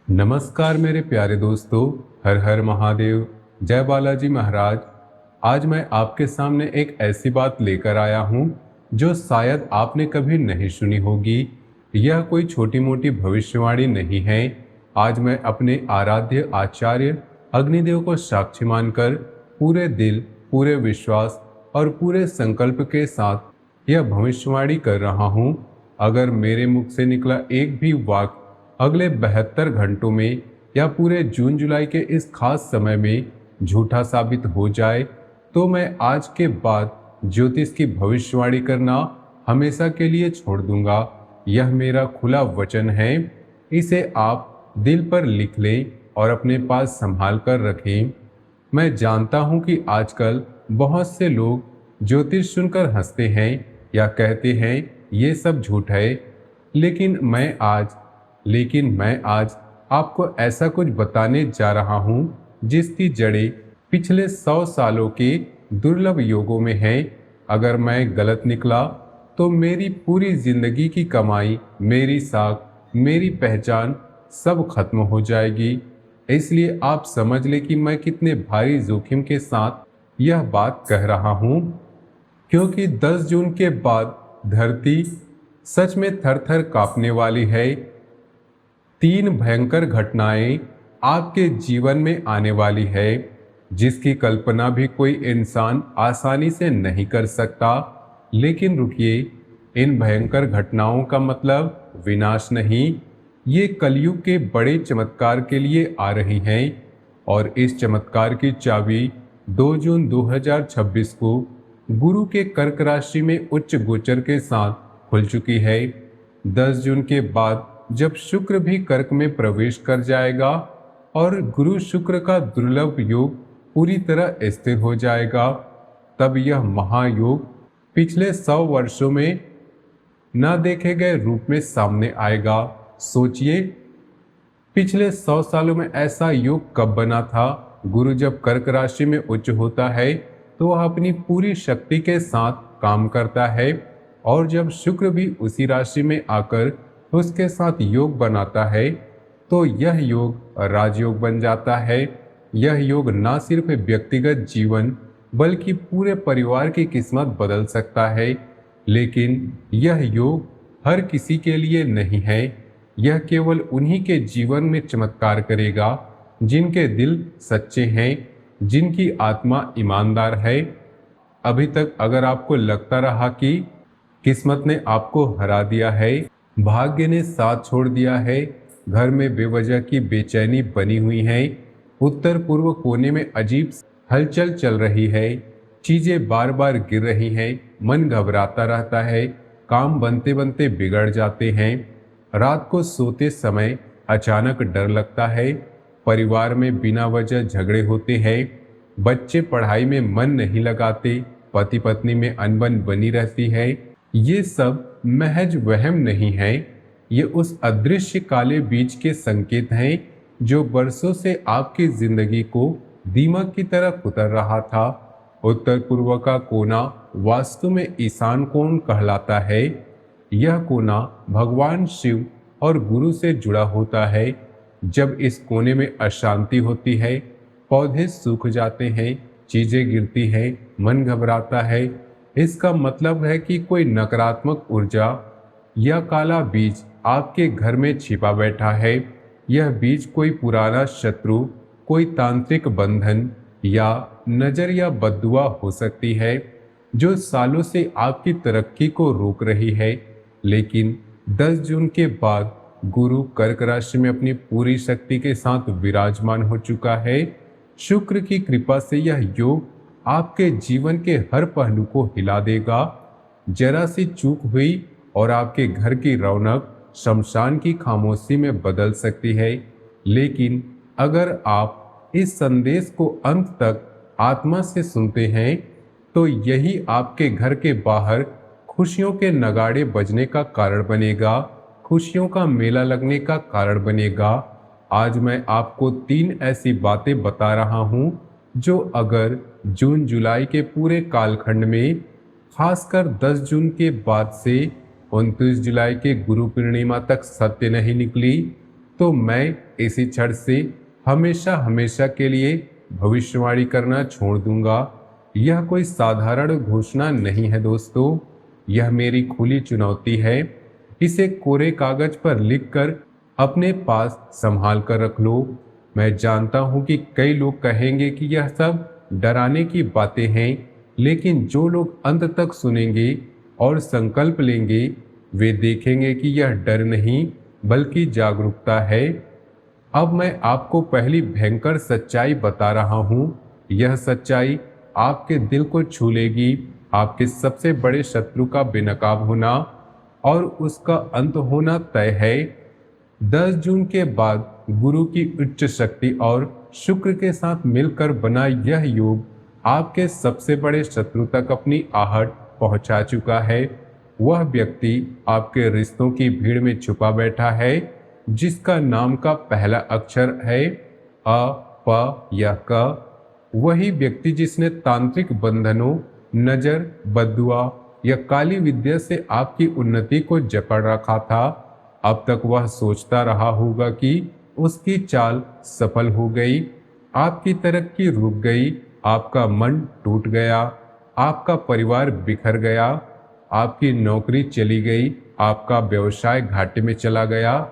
नमस्कार मेरे प्यारे दोस्तों। हर हर महादेव। जय बालाजी महाराज। आज मैं आपके सामने एक ऐसी बात लेकर आया हूँ जो शायद आपने कभी नहीं सुनी होगी। यह कोई छोटी मोटी भविष्यवाणी नहीं है। आज मैं अपने आराध्य आचार्य अग्निदेव को साक्षी मानकर पूरे दिल, पूरे विश्वास और पूरे संकल्प के साथ यह भविष्यवाणी कर रहा हूँ। अगर मेरे मुख से निकला एक भी वाक्य अगले 72 घंटों में या पूरे जून जुलाई के इस खास समय में झूठा साबित हो जाए तो मैं आज के बाद ज्योतिष की भविष्यवाणी करना हमेशा के लिए छोड़ दूंगा। यह मेरा खुला वचन है। इसे आप दिल पर लिख लें और अपने पास संभाल कर रखें। मैं जानता हूं कि आजकल बहुत से लोग ज्योतिष सुनकर हंसते हैं या कहते हैं ये सब झूठ है, लेकिन मैं आज आपको ऐसा कुछ बताने जा रहा हूं जिसकी जड़ें पिछले 100 सालों के दुर्लभ योगों में हैं। अगर मैं गलत निकला तो मेरी पूरी जिंदगी की कमाई, मेरी साख, मेरी पहचान सब खत्म हो जाएगी। इसलिए आप समझ ले कि मैं कितने भारी जोखिम के साथ यह बात कह रहा हूं, क्योंकि 10 जून के बाद धरती सच में थर थर कांपने वाली है। 3 भयंकर घटनाएं आपके जीवन में आने वाली है जिसकी कल्पना भी कोई इंसान आसानी से नहीं कर सकता। लेकिन रुकिए, इन भयंकर घटनाओं का मतलब विनाश नहीं, ये कलयुग के बड़े चमत्कार के लिए आ रही हैं। और इस चमत्कार की चाबी 2 जून 2026 को गुरु के कर्क राशि में उच्च गोचर के साथ खुल चुकी है। 10 जून के बाद जब शुक्र भी कर्क में प्रवेश कर जाएगा और गुरु शुक्र का दुर्लभ योग पूरी तरह स्थिर हो जाएगा, तब यह महायोग पिछले 100 वर्षों में न देखे गए रूप में सामने आएगा। सोचिए, पिछले 100 सालों में ऐसा योग कब बना था। गुरु जब कर्क राशि में उच्च होता है तो वह अपनी पूरी शक्ति के साथ काम करता है, और जब शुक्र भी उसी राशि में आकर उसके साथ योग बनाता है तो यह योग राजयोग बन जाता है। यह योग न सिर्फ व्यक्तिगत जीवन बल्कि पूरे परिवार की किस्मत बदल सकता है। लेकिन यह योग हर किसी के लिए नहीं है। यह केवल उन्हीं के जीवन में चमत्कार करेगा जिनके दिल सच्चे हैं, जिनकी आत्मा ईमानदार है। अभी तक अगर आपको लगता रहा कि किस्मत ने आपको हरा दिया है, भाग्य ने साथ छोड़ दिया है, घर में बेवजह की बेचैनी बनी हुई है, उत्तर पूर्व कोने में अजीब हलचल चल रही है, चीजें बार बार गिर रही हैं, मन घबराता रहता है, काम बनते बनते बिगड़ जाते हैं, रात को सोते समय अचानक डर लगता है, परिवार में बिना वजह झगड़े होते हैं, बच्चे पढ़ाई में मन नहीं लगाते, पति पत्नी में अनबन बनी रहती है, ये सब महज वहम नहीं है। ये उस अदृश्य काले बीज के संकेत हैं जो बरसों से आपकी जिंदगी को दीमक की तरह कुतर रहा था। उत्तर पूर्व का कोना वास्तु में ईशान कोण कहलाता है। यह कोना भगवान शिव और गुरु से जुड़ा होता है। जब इस कोने में अशांति होती है, पौधे सूख जाते हैं, चीजें गिरती हैं, मन घबराता है, इसका मतलब है कि कोई नकारात्मक ऊर्जा या काला बीज आपके घर में छिपा बैठा है। यह बीज कोई पुराना शत्रु, कोई तांत्रिक बंधन या नजर या बद्दुआ हो सकती है जो सालों से आपकी तरक्की को रोक रही है। लेकिन 10 जून के बाद गुरु कर्क राशि में अपनी पूरी शक्ति के साथ विराजमान हो चुका है। शुक्र की कृपा से यह योग आपके जीवन के हर पहलू को हिला देगा। जरा सी चूक हुई और आपके घर की रौनक शमशान की खामोशी में बदल सकती है। लेकिन अगर आप इस संदेश को अंत तक आत्मा से सुनते हैं तो यही आपके घर के बाहर खुशियों के नगाड़े बजने का कारण बनेगा, खुशियों का मेला लगने का कारण बनेगा। आज मैं आपको 3 ऐसी बातें बता रहा हूं जो अगर जून जुलाई के पूरे कालखंड में, खासकर 10 जून के बाद से 29 जुलाई के गुरु पूर्णिमा तक सत्य नहीं निकली तो मैं इसी क्षण से हमेशा हमेशा के लिए भविष्यवाणी करना छोड़ दूंगा। यह कोई साधारण घोषणा नहीं है दोस्तों, यह मेरी खुली चुनौती है। इसे कोरे कागज पर लिखकर अपने पास संभाल कर रख लो। मैं जानता हूं कि कई लोग कहेंगे कि यह सब डराने की बातें हैं, लेकिन जो लोग अंत तक सुनेंगे और संकल्प लेंगे, वे देखेंगे कि यह डर नहीं बल्कि जागरूकता है। अब मैं आपको पहली भयंकर सच्चाई बता रहा हूं। यह सच्चाई आपके दिल को छू लेगी। आपके सबसे बड़े शत्रु का बेनकाब होना और उसका अंत होना तय है। 10 जून के बाद गुरु की उच्च शक्ति और शुक्र के साथ मिलकर बना यह योग आपके सबसे बड़े शत्रु तक अपनी आहट पहुंचा चुका है। वह व्यक्ति आपके रिश्तों की भीड़ में छुपा बैठा है, जिसका नाम का पहला अक्षर है अ, प या क। वही व्यक्ति जिसने तांत्रिक बंधनों, नजर, बद्दुआ या काली विद्या से आपकी उन्नति को जकड़ रखा था। अब तक वह सोचता रहा होगा कि उसकी चाल सफल हो गई, आपकी तरक्की रुक गई, आपका मन टूट गया, आपका परिवार बिखर गया, आपकी नौकरी चली गई, आपका व्यवसाय घाटे में चला गया।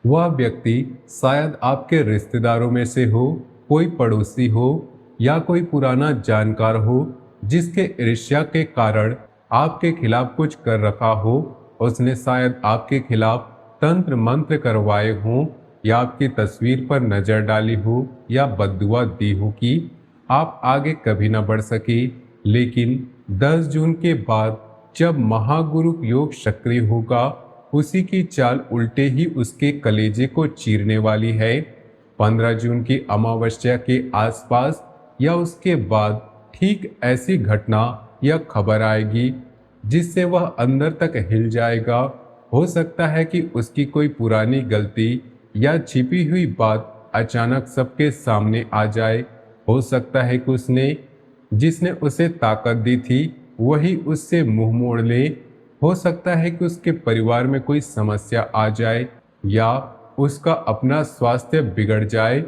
वह व्यक्ति शायद आपके रिश्तेदारों में से हो, कोई पड़ोसी हो या कोई पुराना जानकार हो, जिसके ईर्ष्या के कारण आपके खिलाफ कुछ कर रखा हो। उसने शायद आपके खिलाफ तंत्र मंत्र करवाए हों या आपकी तस्वीर पर नजर डाली हो या बद्दुआ दी हो कि आप आगे कभी न बढ़ सके। लेकिन 10 जून के बाद जब महागुरु योग सक्रिय होगा, उसी की चाल उल्टे ही उसके कलेजे को चीरने वाली है। 15 जून की अमावस्या के आसपास या उसके बाद ठीक ऐसी घटना या खबर आएगी जिससे वह अंदर तक हिल जाएगा। हो सकता है कि उसकी कोई पुरानी गलती या छिपी हुई बात अचानक सबके सामने आ जाए। हो सकता है कि उसने जिसने उसे ताकत दी थी वही उससे मुंह मोड़ ले। हो सकता है कि उसके परिवार में कोई समस्या आ जाए या उसका अपना स्वास्थ्य बिगड़ जाए।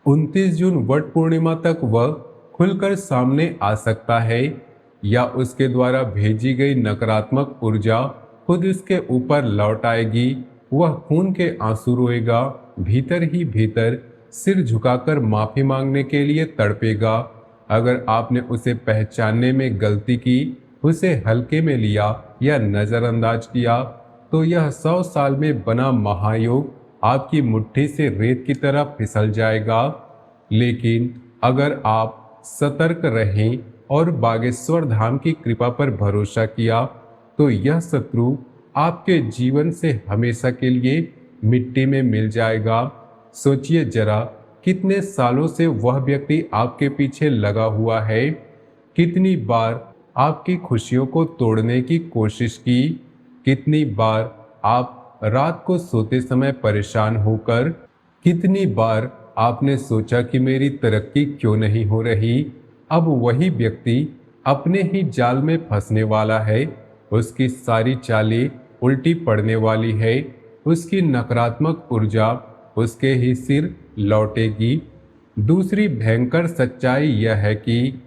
29 जून वट पूर्णिमा तक वह खुलकर सामने आ सकता है या उसके द्वारा भेजी गई नकारात्मक ऊर्जा खुद उसके ऊपर लौट आएगी। वह खून के आंसू रोएगा, भीतर ही भीतर सिर झुकाकर माफी मांगने के लिए तड़पेगा। अगर आपने उसे पहचानने में गलती की, उसे हल्के में लिया या नजरअंदाज किया, तो यह 100 साल में बना महायोग आपकी मुट्ठी से रेत की तरह फिसल जाएगा। लेकिन अगर आप सतर्क रहें और बागेश्वर धाम की कृपा पर भरोसा किया, तो यह शत्रु आपके जीवन से हमेशा के लिए मिट्टी में मिल जाएगा। सोचिए जरा, कितने सालों से वह व्यक्ति आपके पीछे लगा हुआ है। कितनी बार आपकी खुशियों को तोड़ने की कोशिश की, कितनी बार आप रात को सोते समय परेशान होकर, कितनी बार आपने सोचा कि मेरी तरक्की क्यों नहीं हो रही। अब वही व्यक्ति अपने ही जाल में फंसने वाला है। उसकी सारी चालें उल्टी पड़ने वाली है। उसकी नकारात्मक ऊर्जा उसके ही सिर लौटेगी। दूसरी भयंकर सच्चाई यह है कि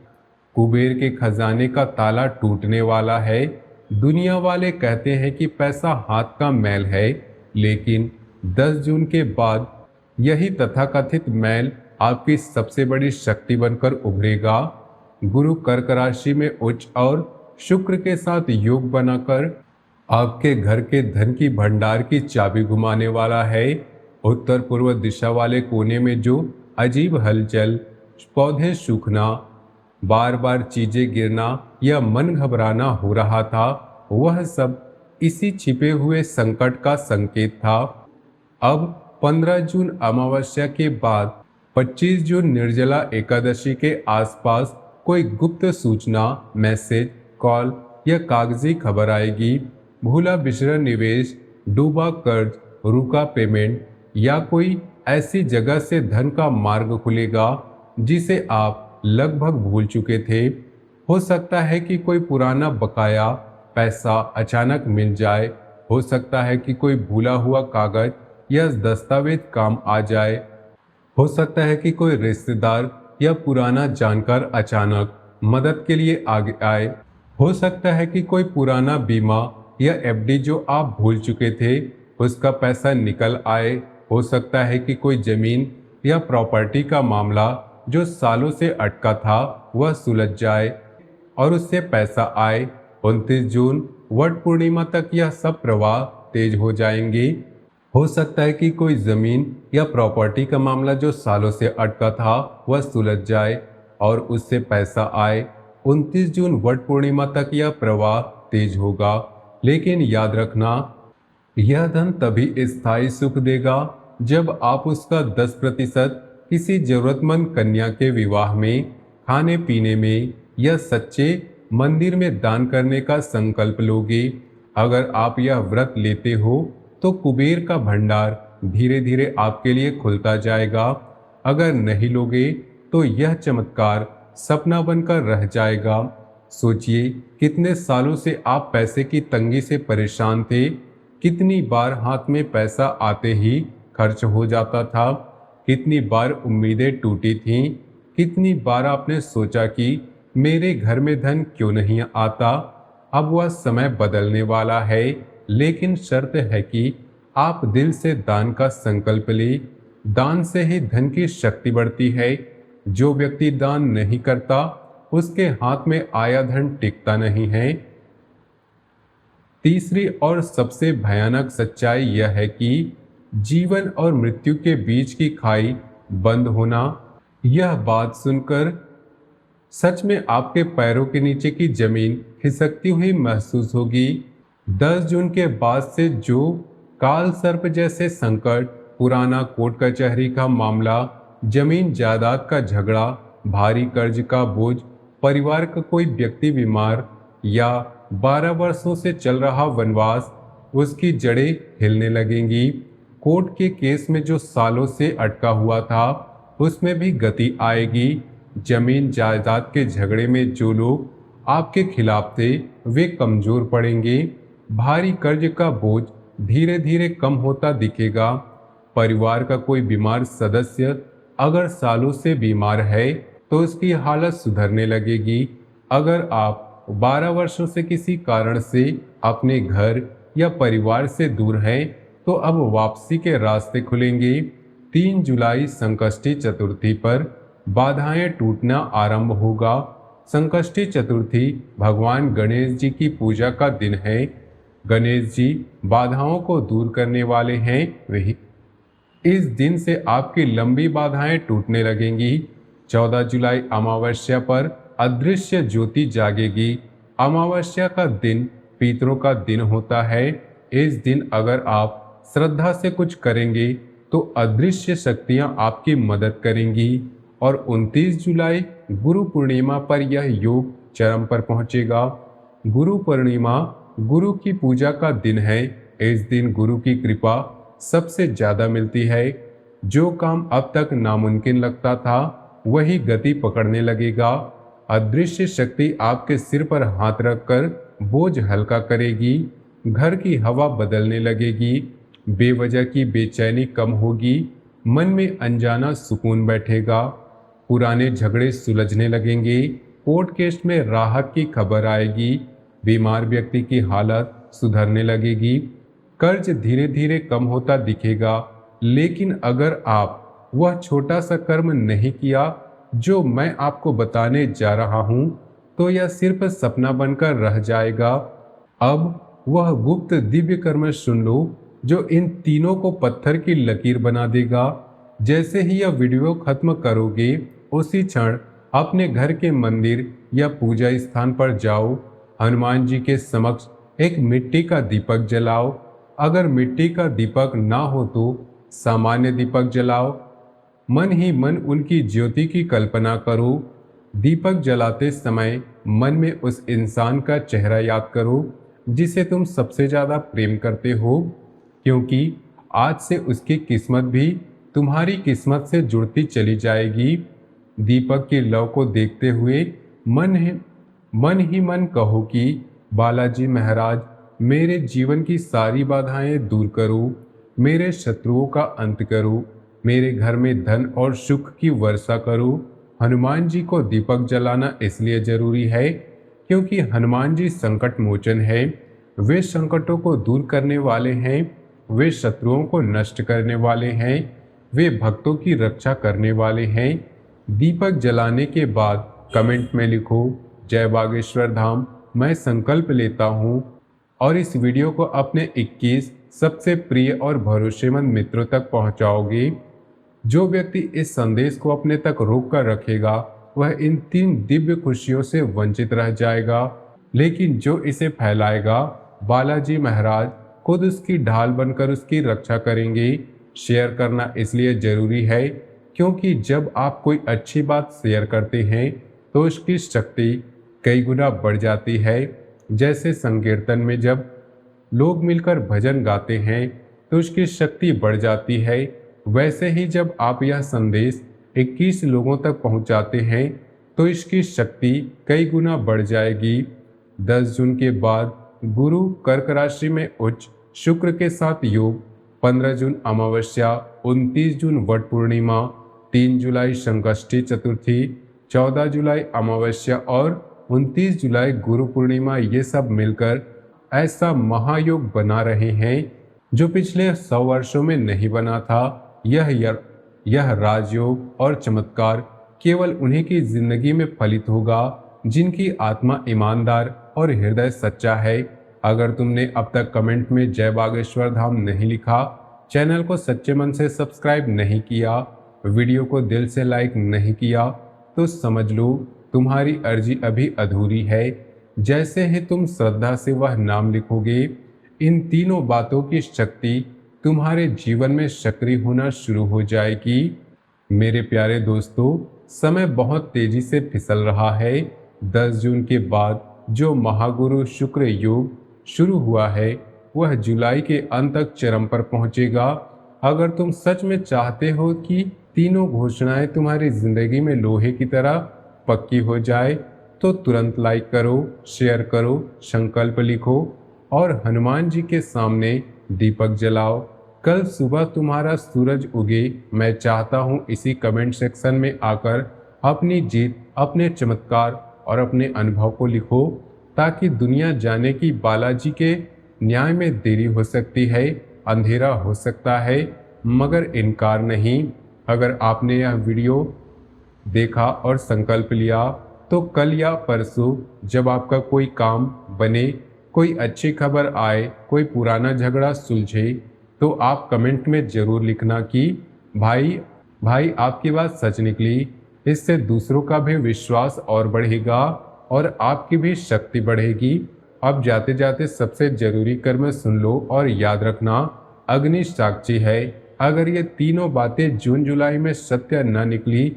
कुबेर के खजाने का ताला टूटने वाला है। दुनिया वाले कहते हैं कि पैसा हाथ का मैल है, लेकिन 10 जून के बाद यही तथाकथित मैल आपकी सबसे बड़ी शक्ति बनकर उभरेगा। गुरु कर्क राशि में उच्च और शुक्र के साथ योग बनाकर आपके घर के धन की भंडार की चाबी घुमाने वाला है। उत्तर पूर्व दिशा वाले कोने में जो अजीब हलचल, पौधे सूखना, बार बार चीजें गिरना या मन घबराना हो रहा था, वह सब इसी छिपे हुए संकट का संकेत था। अब 15 जून अमावस्या के बाद 25 जून निर्जला एकादशी के आसपास कोई गुप्त सूचना, मैसेज, कॉल या कागजी खबर आएगी। भूला बिसरा निवेश, डूबा कर्ज, रुका पेमेंट या कोई ऐसी जगह से धन का मार्ग खुलेगा जिसे आप लगभग भूल चुके थे। हो सकता है कि कोई पुराना बकाया पैसा अचानक मिल जाए। हो सकता है कि कोई भूला हुआ कागज या दस्तावेज काम आ जाए। हो सकता है कि कोई रिश्तेदार या पुराना जानकार अचानक मदद के लिए आगे आए। हो सकता है कि कोई पुराना बीमा या एफडी जो आप भूल चुके थे उसका पैसा निकल आए। हो सकता है कि कोई जमीन या प्रॉपर्टी का मामला जो सालों से अटका था वह सुलझ जाए और उससे पैसा आए। 29 जून वट पूर्णिमा तक यह सब प्रवाह तेज हो जाएंगे। हो सकता है कि कोई जमीन या प्रॉपर्टी का मामला जो सालों से अटका था वह सुलझ जाए और उससे पैसा आए। 29 जून वट पूर्णिमा तक यह प्रवाह तेज होगा। लेकिन याद रखना, यह धन तभी स्थायी सुख देगा जब आप उसका 10% किसी जरूरतमंद कन्या के विवाह में, खाने पीने में या सच्चे मंदिर में दान करने का संकल्प लोगे। अगर आप यह व्रत लेते हो तो कुबेर का भंडार धीरे धीरे आपके लिए खुलता जाएगा। अगर नहीं लोगे तो यह चमत्कार सपना बनकर रह जाएगा। सोचिए, कितने सालों से आप पैसे की तंगी से परेशान थे। कितनी बार हाथ में पैसा आते ही खर्च हो जाता था। कितनी बार उम्मीदें टूटी थीं। कितनी बार आपने सोचा कि मेरे घर में धन क्यों नहीं आता। अब वह समय बदलने वाला है, लेकिन शर्त है कि आप दिल से दान का संकल्प लें। दान से ही धन की शक्ति बढ़ती है। जो व्यक्ति दान नहीं करता उसके हाथ में आया धन टिकता नहीं है। तीसरी और सबसे भयानक सच्चाई यह है कि जीवन और मृत्यु के बीच की खाई बंद होना। यह बात सुनकर सच में आपके पैरों के नीचे की जमीन खिसकती हुई महसूस होगी। 10 जून के बाद से जो काल सर्प जैसे संकट, पुराना कोर्ट कचहरी का मामला, जमीन जायदाद का झगड़ा, भारी कर्ज का बोझ, परिवार का कोई व्यक्ति बीमार या 12 वर्षों से चल रहा वनवास, उसकी जड़ें हिलने लगेंगी। कोर्ट के केस में जो सालों से अटका हुआ था उसमें भी गति आएगी। जमीन जायदाद के झगड़े में जो लोग आपके खिलाफ थे वे कमजोर पड़ेंगे। भारी कर्ज का बोझ धीरे धीरे कम होता दिखेगा। परिवार का कोई बीमार सदस्य अगर सालों से बीमार है तो उसकी हालत सुधरने लगेगी। अगर आप 12 वर्षों से किसी कारण से अपने घर या परिवार से दूर हैं तो अब वापसी के रास्ते खुलेंगे। 3 जुलाई संकष्टी चतुर्थी पर बाधाएं टूटना आरंभ होगा। संकष्टी चतुर्थी भगवान गणेश जी की पूजा का दिन है। गणेश जी बाधाओं को दूर करने वाले हैं। वही इस दिन से आपकी लंबी बाधाएं टूटने लगेंगी। 14 जुलाई अमावस्या पर अदृश्य ज्योति जागेगी। अमावस्या का दिन पितरों का दिन होता है। इस दिन अगर आप श्रद्धा से कुछ करेंगे तो अदृश्य शक्तियां आपकी मदद करेंगी। और 29 जुलाई गुरु पूर्णिमा पर यह योग चरम पर पहुंचेगा। गुरु पूर्णिमा गुरु की पूजा का दिन है। इस दिन गुरु की कृपा सबसे ज्यादा मिलती है। जो काम अब तक नामुमकिन लगता था वही गति पकड़ने लगेगा। अदृश्य शक्ति आपके सिर पर हाथ रखकर बोझ हल्का करेगी। घर की हवा बदलने लगेगी। बेवजह की बेचैनी कम होगी। मन में अनजाना सुकून बैठेगा। पुराने झगड़े सुलझने लगेंगे। कोर्ट केस में राहत की खबर आएगी। बीमार व्यक्ति की हालत सुधरने लगेगी। कर्ज धीरे धीरे कम होता दिखेगा। लेकिन अगर आप वह छोटा सा कर्म नहीं किया जो मैं आपको बताने जा रहा हूं तो यह सिर्फ सपना बनकर रह जाएगा। अब वह गुप्त दिव्य कर्म सुन लो जो इन तीनों को पत्थर की लकीर बना देगा। जैसे ही यह वीडियो खत्म करोगे उसी क्षण अपने घर के मंदिर या पूजा स्थान पर जाओ। हनुमान जी के समक्ष एक मिट्टी का दीपक जलाओ। अगर मिट्टी का दीपक ना हो तो सामान्य दीपक जलाओ। मन ही मन उनकी ज्योति की कल्पना करो। दीपक जलाते समय मन में उस इंसान का चेहरा याद करो जिसे तुम सबसे ज़्यादा प्रेम करते हो, क्योंकि आज से उसकी किस्मत भी तुम्हारी किस्मत से जुड़ती चली जाएगी। दीपक की लौ को देखते हुए मन ही मन कहो कि बालाजी महाराज मेरे जीवन की सारी बाधाएं दूर करो। मेरे शत्रुओं का अंत करो, मेरे घर में धन और सुख की वर्षा करो। हनुमान जी को दीपक जलाना इसलिए जरूरी है क्योंकि हनुमान जी संकट मोचन है। वे संकटों को दूर करने वाले हैं, वे शत्रुओं को नष्ट करने वाले हैं, वे भक्तों की रक्षा करने वाले हैं। दीपक जलाने के बाद कमेंट में लिखो, जय बागेश्वर धाम। मैं संकल्प लेता हूँ और इस वीडियो को अपने 21 सबसे प्रिय और भरोसेमंद मित्रों तक पहुँचाओगे। जो व्यक्ति इस संदेश को अपने तक रोक कर रखेगा वह इन 3 दिव्य खुशियों से वंचित रह जाएगा, लेकिन जो इसे फैलाएगा बालाजी महाराज खुद उसकी ढाल बनकर उसकी रक्षा करेंगे। शेयर करना इसलिए जरूरी है क्योंकि जब आप कोई अच्छी बात शेयर करते हैं तो उसकी शक्ति कई गुना बढ़ जाती है। जैसे संकीर्तन में जब लोग मिलकर भजन गाते हैं तो उसकी शक्ति बढ़ जाती है, वैसे ही जब आप यह संदेश 21 लोगों तक पहुंचाते हैं तो इसकी शक्ति कई गुना बढ़ जाएगी। 10 जून के बाद गुरु कर्क राशि में उच्च, शुक्र के साथ योग, 15 जून अमावस्या, 29 जून वट पूर्णिमा, 3 जुलाई संकष्टी चतुर्थी, 14 जुलाई अमावस्या और 29 जुलाई गुरु पूर्णिमा, ये सब मिलकर ऐसा महायोग बना रहे हैं जो पिछले 100 वर्षों में नहीं बना था। यह राजयोग और चमत्कार केवल उन्हीं की जिंदगी में फलित होगा जिनकी आत्मा ईमानदार और हृदय सच्चा है। अगर तुमने अब तक कमेंट में जय बागेश्वर धाम नहीं लिखा, चैनल को सच्चे मन से सब्सक्राइब नहीं किया, वीडियो को दिल से लाइक नहीं किया, तो समझ लो तुम्हारी अर्जी अभी अधूरी है। जैसे ही तुम श्रद्धा से वह नाम लिखोगे, इन तीनों बातों की शक्ति तुम्हारे जीवन में सक्रिय होना शुरू हो जाएगी। मेरे प्यारे दोस्तों, समय बहुत तेजी से फिसल रहा है। 10 जून के बाद जो महागुरु शुक्र योग शुरू हुआ है वह जुलाई के अंत तक चरम पर पहुंचेगा। अगर तुम सच में चाहते हो कि तीनों घोषणाएं तुम्हारी जिंदगी में लोहे की तरह पक्की हो जाए तो तुरंत लाइक करो, शेयर करो, संकल्प लिखो और हनुमान जी के सामने दीपक जलाओ। कल सुबह तुम्हारा सूरज उगे, मैं चाहता हूँ इसी कमेंट सेक्शन में आकर अपनी जीत, अपने चमत्कार और अपने अनुभव को लिखो, ताकि दुनिया जाने कि बालाजी के न्याय में देरी हो सकती है, अंधेरा हो सकता है, मगर इनकार नहीं। अगर आपने यह वीडियो देखा और संकल्प लिया तो कल या परसों जब आपका कोई काम बने, कोई अच्छी खबर आए, कोई पुराना झगड़ा सुलझे, तो आप कमेंट में ज़रूर लिखना कि भाई आपकी बात सच निकली। इससे दूसरों का भी विश्वास और बढ़ेगा और आपकी भी शक्ति बढ़ेगी। अब जाते जाते सबसे जरूरी कर्म सुन लो और याद रखना, अग्नि साक्षी है। अगर ये तीनों बातें जून जुलाई में सत्य न निकली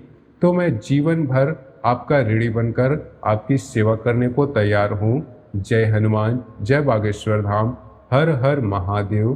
तो मैं जीवन भर आपका ऋणी बनकर आपकी सेवा करने को तैयार हूँ। जय हनुमान, जय बागेश्वर धाम, हर हर महादेव।